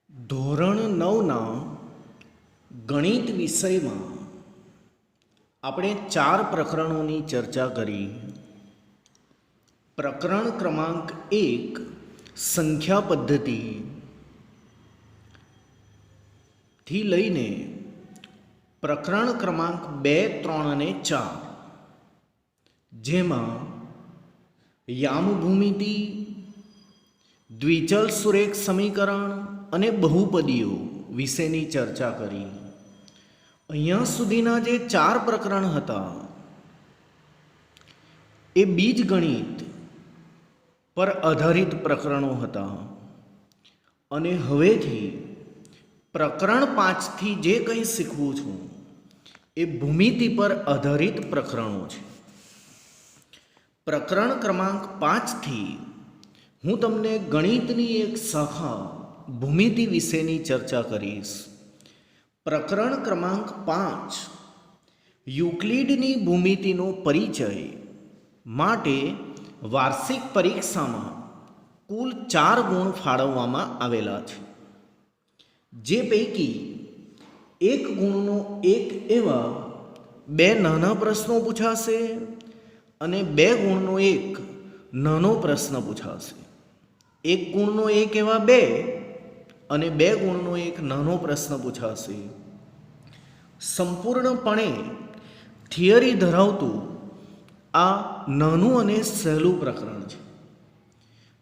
ધોરણ 9ના ગણિત વિષયમાં આપણે 4 પ્રકરણોની ચર્ચા કરી. પ્રકરણ ક્રમાંક 1 સંખ્યા પદ્ધતિ થી લઈને પ્રકરણ ક્રમાંક 2, 3 અને 4 જેમાં યામ ભૂમિતિ, દ્વિચલ સુરેખ સમીકરણ અને બહુપદીઓ વિશેની ચર્ચા કરી. અહીંયા સુધીના જે 4 પ્રકરણ હતા એ બીજગણિત પર આધારિત પ્રકરણો હતા અને હવેથી પ્રકરણ 5થી જે કંઈ શીખવું છું એ ભૂમિતિ પર આધારિત પ્રકરણો છે. પ્રકરણ ક્રમાંક 5થી હું તમને ગણિતની એક શાખા ભૂમિતિ વિશેની ચર્ચા કરીશ. પ્રકરણ ક્રમાંક 5 યુક્લિડની ભૂમિતિનો પરિચય માટે વાર્ષિક પરીક્ષામાં કુલ 4 ગુણ ફાળવવામાં આવેલા છે. જે પૈકી 1 ગુણનો 1 એવા 2 નાના પ્રશ્નો પૂછાશે અને 2 ગુણનો 1 નાનો પ્રશ્ન પૂછાશે. 1 ગુણનો 1 એવા 2 અને 2 ગુણનો 1 નાનો પ્રશ્ન પૂછાશે. સંપૂર્ણપણે થિયરી ધરાવતું આ નાનું અને સહેલું પ્રકરણ છે.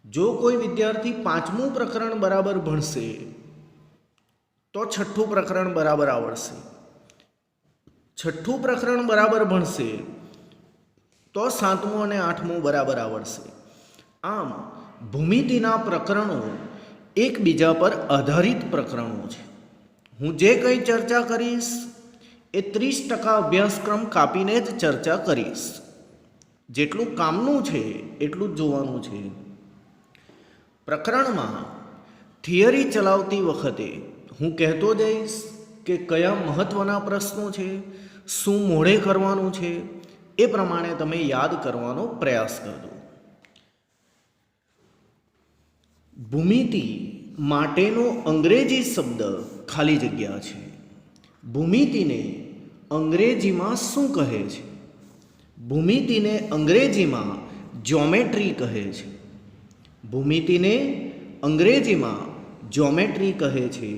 જો કોઈ વિદ્યાર્થી 5મું પ્રકરણ બરાબર ભણશે તો 6ઠું પ્રકરણ બરાબર આવડશે. 6ઠું પ્રકરણ બરાબર ભણશે તો 7મું અને 8મું બરાબર આવડશે. આમ ભૂમિતિના પ્રકરણો એકબીજા પર આધારિત પ્રકરણો છે. હું જે કંઈ ચર્ચા કરીશ એ 30% અભ્યાસક્રમ કાપીને જ ચર્ચા કરીશ. જેટલું કામનું છે એટલું જ જોવાનું છે. પ્રકરણમાં થિયરી ચલાવતી વખતે હું કહેતો જઈશ કે કયા મહત્ત્વના પ્રશ્નો છે, શું મોડે કરવાનું છે, એ પ્રમાણે તમે યાદ કરવાનો પ્રયાસ કરજો. ભૂમિતિ માટેનો અંગ્રેજી શબ્દ ખાલી જગ્યા છે. ભૂમિતિને અંગ્રેજીમાં શું કહે છે? ભૂમિતિને અંગ્રેજીમાં જ્યોમેટ્રી કહે છે. ભૂમિતિને અંગ્રેજીમાં જ્યોમેટ્રી કહે છે.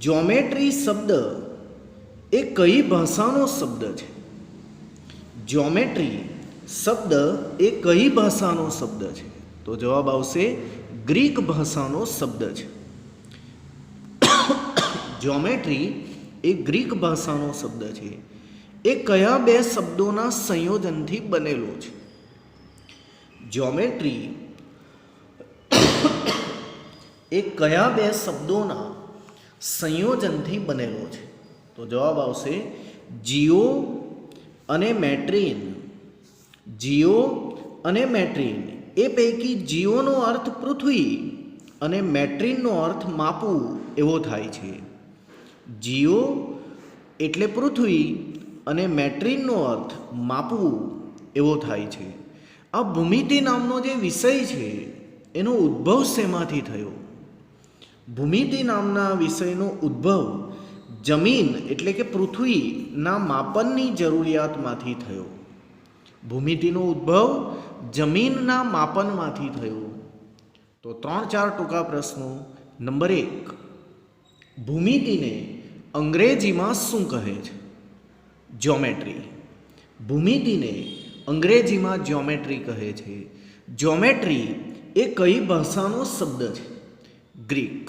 જ્યોમેટ્રી શબ્દ એ કઈ ભાષાનો શબ્દ છે? જ્યોમેટ્રી શબ્દ એ કઈ ભાષાનો શબ્દ છે? તો જવાબ આવશે ગ્રીક ભાષાનો શબ્દ છે. જ્યોમેટ્રી એ ગ્રીક ભાષાનો શબ્દ છે. એ કયા 2 શબ્દોના સંયોજનથી બનેલો છે? જ્યોમેટ્રી એ કયા 2 શબ્દોના સંયોજનથી બનેલો છે? તો જવાબ આવશે જીઓ અને મેટ્રીન. જીઓ અને મેટ્રીન. એ પૈકી જીઓનો અર્થ પૃથ્વી અને મેટ્રીનનો અર્થ માપવું એવો થાય છે. જીઓ એટલે પૃથ્વી અને મેટ્રીનનો અર્થ માપવું એવો થાય છે. આ ભૂમિતિ નામનો જે વિષય છે એનો ઉદ્ભવ શેમાંથી થયો? ભૂમિતિ નામના વિષયનો ઉદ્ભવ જમીન એટલે કે પૃથ્વીના માપનની જરૂરિયાતમાંથી થયો. ભૂમિતિનો ઉદ્ભવ જમીનના માપનમાંથી થયો. તો 3-4 ટૂંકા પ્રશ્નો. નંબર 1, ભૂમિતિને અંગ્રેજીમાં શું કહે છે? જ્યોમેટ્રી. ભૂમિતિને અંગ્રેજીમાં જ્યોમેટ્રી કહે છે. જ્યોમેટ્રી એ કઈ ભાષાનો શબ્દ છે? ગ્રીક.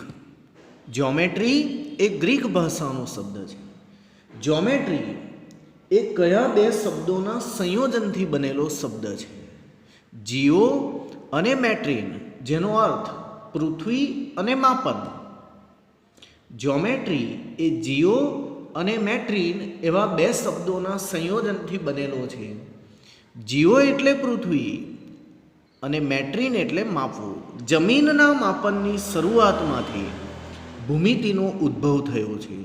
જ્યોમેટ્રી એ ગ્રીક ભાષાનો શબ્દ છે. જ્યોમેટ્રી એ કયા 2 શબ્દોના સંયોજનથી બનેલો શબ્દ છે? જીઓ અને મેટ્રીન, જેનો અર્થ પૃથ્વી અને માપન. જ્યોમેટ્રી એ જીઓ અને મેટ્રીન એવા 2 શબ્દોના સંયોજનથી બનેલો છે. જીઓ એટલે પૃથ્વી અને મેટ્રીન એટલે માપવું. જમીનના માપનની શરૂઆતમાંથી ભૂમિતિનો ઉદ્ભવ થયો છે.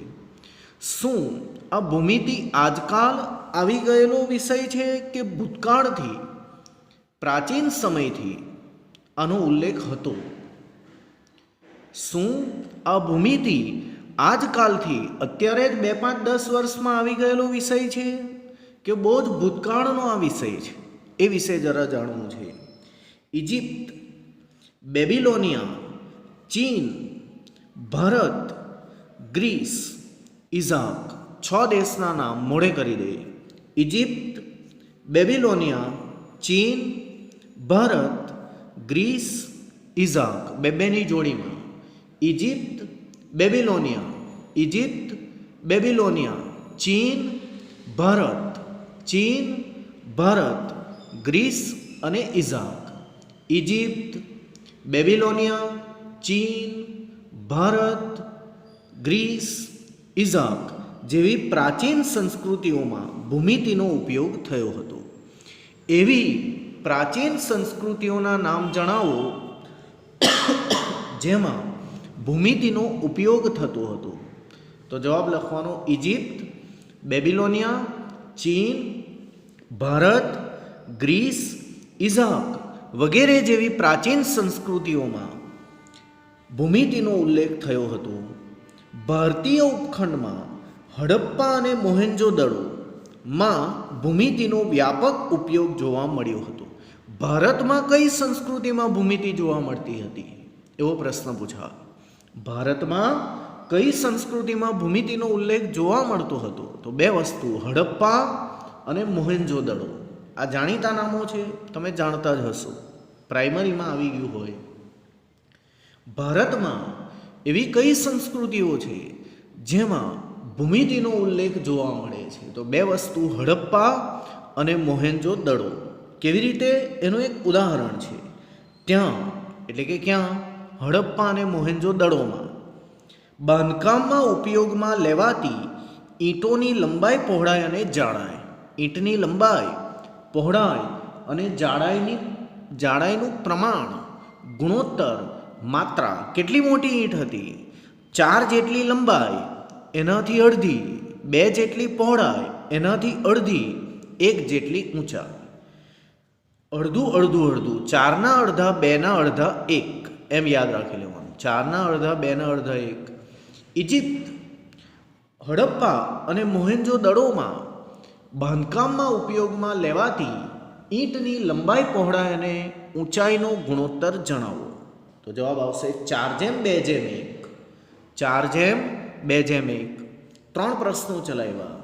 શું આ ભૂમિતિ આજકાલ આવી ગયેલો વિષય છે કે ભૂતકાળથી, પ્રાચીન સમયથી આનો ઉલ્લેખ હતો? શું આ ભૂમિતિ આજકાલથી અત્યારે જ 2, 5, 10 વર્ષમાં આવી ગયેલો વિષય છે કે બહુ જ ભૂતકાળનો આ વિષય છે? એ વિશે જરા જાણવું છે. ઇજિપ્ત, બેબિલોનિયા, ચીન, ભારત, ગ્રીસ, ઇઝાક, 6 દેશના નામ મોડે કરી દે. ઇજિપ્ત, બેબિલોનિયા, ચીન, ભારત, ગ્રીસ, ઇઝાક, બેની જોડીમાં. ઇજિપ્ત, બેબિલોનિયા, ઇજિપ્ત, બેબિલોનિયા, ચીન, ભારત, ચીન, ભારત, ગ્રીસ અને ઇઝાક. ઇજિપ્ત, બેબિલોનિયા, ચીન, ભારત, ગ્રીસ, ઇઝાક જેવી પ્રાચીન સંસ્કૃતિઓમાં ભૂમિતિનો ઉપયોગ થયો હતો. એવી પ્રાચીન સંસ્કૃતિઓના નામ જણાવો જેમાં ભૂમિતિનો ઉપયોગ થતો હતો. તો જવાબ લખવાનો ઇજિપ્ત, બેબિલોનિયા, ચીન, ભારત, ગ્રીસ, ઇઝાક વગેરે જેવી પ્રાચીન સંસ્કૃતિઓમાં ભૂમિતિનો ઉલ્લેખ થયો હતો. ભારતીય ઉપખંડમાં હડપ્પા અને મોહેન્જો-દડોમાં ભૂમિતિનો વ્યાપક ઉપયોગ જોવા મળ્યો હતો. ભારતમાં કઈ સંસ્કૃતિમાં ભૂમિતિ જોવા મળતી હતી એવો પ્રશ્ન પૂછાયો. ભારતમાં કઈ સંસ્કૃતિમાં ભૂમિતિનો ઉલ્લેખ જોવા મળતો હતો? તો 2 વસ્તુ, હડપ્પા અને મોહેન્જો-દડો. આ જાણીતા નામો છે, તમે જાણતા જ હશો, પ્રાઇમરીમાં આવી ગયું હોય. ભારતમાં એવી કઈ સંસ્કૃતિઓ છે જેમાં ભૂમિતિનો ઉલ્લેખ જોવા મળે છે? તો 2 વસ્તુ, હડપ્પા અને મોહેન્જો-દડો. કેવી રીતે? એનું એક ઉદાહરણ છે. ત્યાં એટલે કે ક્યાં? હડપ્પા અને મોહેન્જો-દડોમાં બાંધકામમાં ઉપયોગમાં લેવાતી ઈંટોની લંબાઈ, પહોળાઈ અને જાડાઈ. ઈંટની લંબાઈ, પહોળાઈ અને જાડાઈનું પ્રમાણ, ગુણોત્તર, માત્રા. કેટલી મોટી ઈંટ હતી? 4 જેટલી લંબાઈ, એનાથી અડધી. 2 જેટલી પહોળાઈ, એનાથી અડધી. 1 જેટલી ઊંચાઈ. અડધું અડધું અડધું, 4ના અડધા, 2ના અડધા, 1 એમ યાદ રાખી લેવાનું. 4ના અડધા, 2ના અડધા, 1. ઇજિપ્ત, હડપ્પા અને મોહેન્જો-દડોમાં બાંધકામમાં ઉપયોગમાં લેવાતી ઈંટની લંબાઈ, પહોળાઈ અને ઊંચાઈનો ગુણોત્તર જણાવો. તો જવાબ આવશે 4:2:1. 4:2:1. 3 પ્રશ્નો ચલાવ્યા.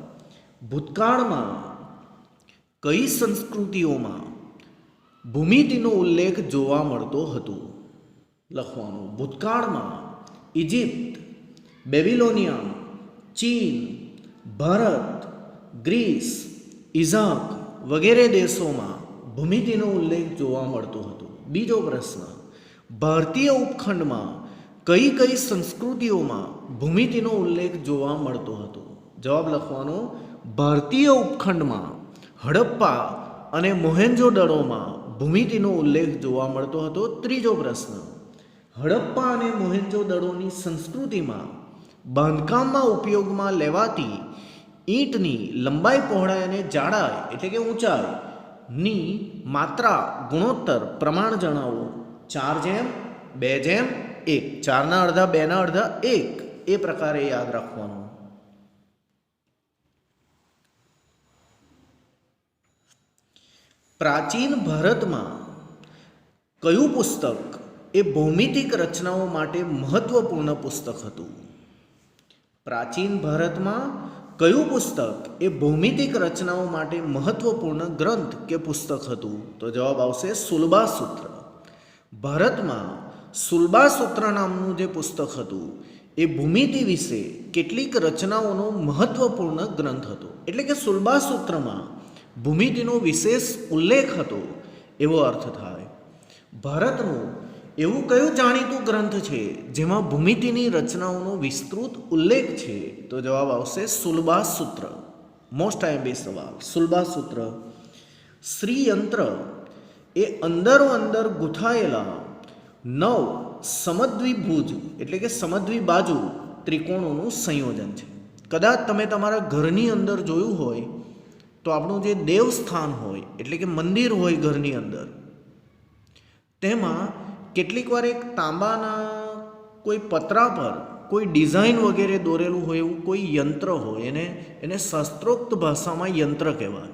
ભૂતકાળમાં કઈ સંસ્કૃતિઓમાં ભૂમિતિનો ઉલ્લેખ જોવા મળતો હતો? લખવાનું. ભૂતકાળમાં ઇજિપ્ત, બેબિલોનિયા, ચીન, ભારત, ગ્રીસ, ઇઝાક વગેરે દેશોમાં ભૂમિતિનો ઉલ્લેખ જોવા મળતો હતો. બીજો પ્રશ્ન, ભારતીય ઉપખંડમાં કઈ કઈ સંસ્કૃતિઓમાં ભૂમિતિનો ઉલ્લેખ જોવા મળતો હતો? જવાબ લખવાનો. ભારતીય ઉપખંડમાં હડપ્પા અને મોહેન્જો-દડોમાં ભૂમિતિનો ઉલ્લેખ જોવા મળતો હતો. ત્રીજો પ્રશ્ન, હડપ્પા અને મોહેન્જો-દડોની સંસ્કૃતિમાં બાંધકામમાં ઉપયોગમાં લેવાતી ઈંટની લંબાઈ, પહોળાઈ અને જાડાઈ એટલે કે ઊંચાઈની માત્રા, ગુણોત્તર, પ્રમાણ જણાવો. 4:2:1. 4ના અડધા, 2ના અડધા, 1 એ પ્રકારે યાદ રાખવાનું. પ્રાચીન ભારતમાં કયું પુસ્તક એ ભૌમિતિક રચનાઓ માટે મહત્વપૂર્ણ પુસ્તક હતું? પ્રાચીન ભારતમાં કયું પુસ્તક એ ભૌમિતિક રચનાઓ માટે મહત્વપૂર્ણ ગ્રંથ કે પુસ્તક હતું? તો જવાબ આવશે સુલભાસૂત્ર. ભારતમાં સુલભાસૂત્ર નામનું જે પુસ્તક હતું એ ભૂમિતિ વિશે કેટલીક રચનાઓનો મહત્વપૂર્ણ ગ્રંથ હતો. એટલે કે સુલભાસૂત્રમાં ભૂમિતિનો વિશેષ ઉલ્લેખ હતો એવો અર્થ થાય. ભારતનું એવું કયું જાણીતું ગ્રંથ છે જેમાં ભૂમિતિની રચનાઓનો વિસ્તૃત ઉલ્લેખ છે? તો જવાબ આવશે સુલભાસૂત્ર. મોસ્ટ આઈએમપી સવાલ, સુલભાસૂત્ર. શ્રીયંત્ર એ અંદરો અંદર ગૂંથાયેલા 9 સમદ્વિભુજ એટલે કે સમદ્વિબાજુ ત્રિકોણોનું સંયોજન છે. કદાચ તમે તમારા ઘરની અંદર જોયું હોય તો આપણું જે દેવસ્થાન હોય એટલે કે મંદિર હોય ઘરની અંદર, તેમાં કેટલીક વાર એક તાંબાના કોઈ પતરા પર કોઈ ડિઝાઇન વગેરે દોરેલું હોય એવું કોઈ યંત્ર હોય એને શાસ્ત્રોક્ત ભાષામાં યંત્ર કહેવાય.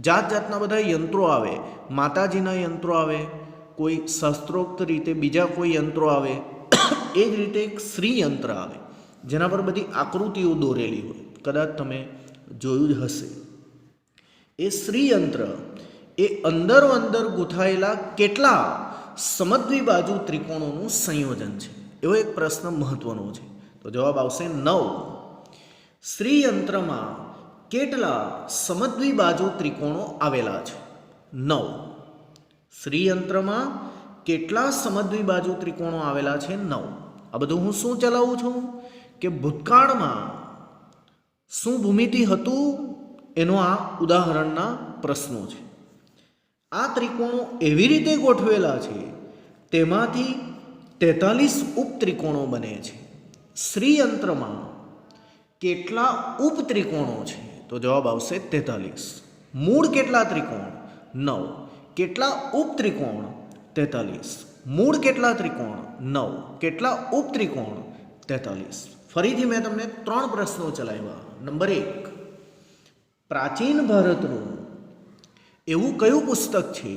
જાત જાતના બધા યંત્રો આવે, માતાજીના યંત્રો આવે, કોઈ શાસ્ત્રોક્ત રીતે બીજા કોઈ યંત્રો આવે, એ જ રીતે એક શ્રીયંત્ર આવે જેના પર બધી આકૃતિઓ દોરેલી હોય, કદાચ તમે જોયું જ હશે. એ શ્રીયંત્ર એ અંદર ગૂંથાયેલા કેટલા સમદ્વિબાજુ ત્રિકોણોનું સંયોજન છે? એવો એક પ્રશ્ન મહત્વનો છે. તો જવાબ આવશે 9. શ્રીયંત્રમાં કેટલા સમદ્વિબાજુ ત્રિકોણો આવેલા છે? 9. શ્રીયંત્રમાં કેટલા સમદ્વિબાજુ ત્રિકોણો આવેલા છે? 9. આ બધું હું શું ચલાવું છું કે ભૂતકાળમાં શું ભૂમિતિ હતું એનો આ ઉદાહરણના પ્રશ્નો છે. આ ત્રિકોણો એવી રીતે ગોઠવેલા છે તેમાંથી 43 ઉપત્રિકોણો બને છે. શ્રીયંત્રમાં કેટલા ઉપત્રિકોણો છે? તો જવાબ આવશે 43. મૂળ કેટલા ત્રિકોણ? 9. કેટલા ઉપત્રિકોણ? 43. મૂળ કેટલા ત્રિકોણ? 9. કેટલા ઉપત્રિકોણ? 43. ફરીથી મેં તમને 3 પ્રશ્નો ચલાવ્યા. નંબર 1, પ્રાચીન ભારતનું એવું કયું પુસ્તક છે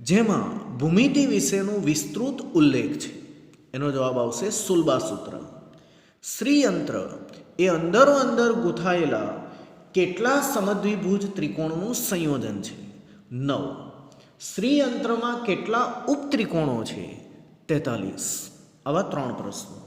જેમાં ભૂમિતિ વિશેનો વિસ્તૃત ઉલ્લેખ છે? એનો જવાબ આવશે શુલ્બાસૂત્ર. શ્રીયંત્ર એ અંદર ગૂંથાયેલા કેટલા સમદ્વિભુજ ત્રિકોણનું સંયોજન છે? 9. શ્રીયંત્રમાં કેટલા ઉપત્રિકોણો છે? 43. આવા 3 પ્રશ્નો.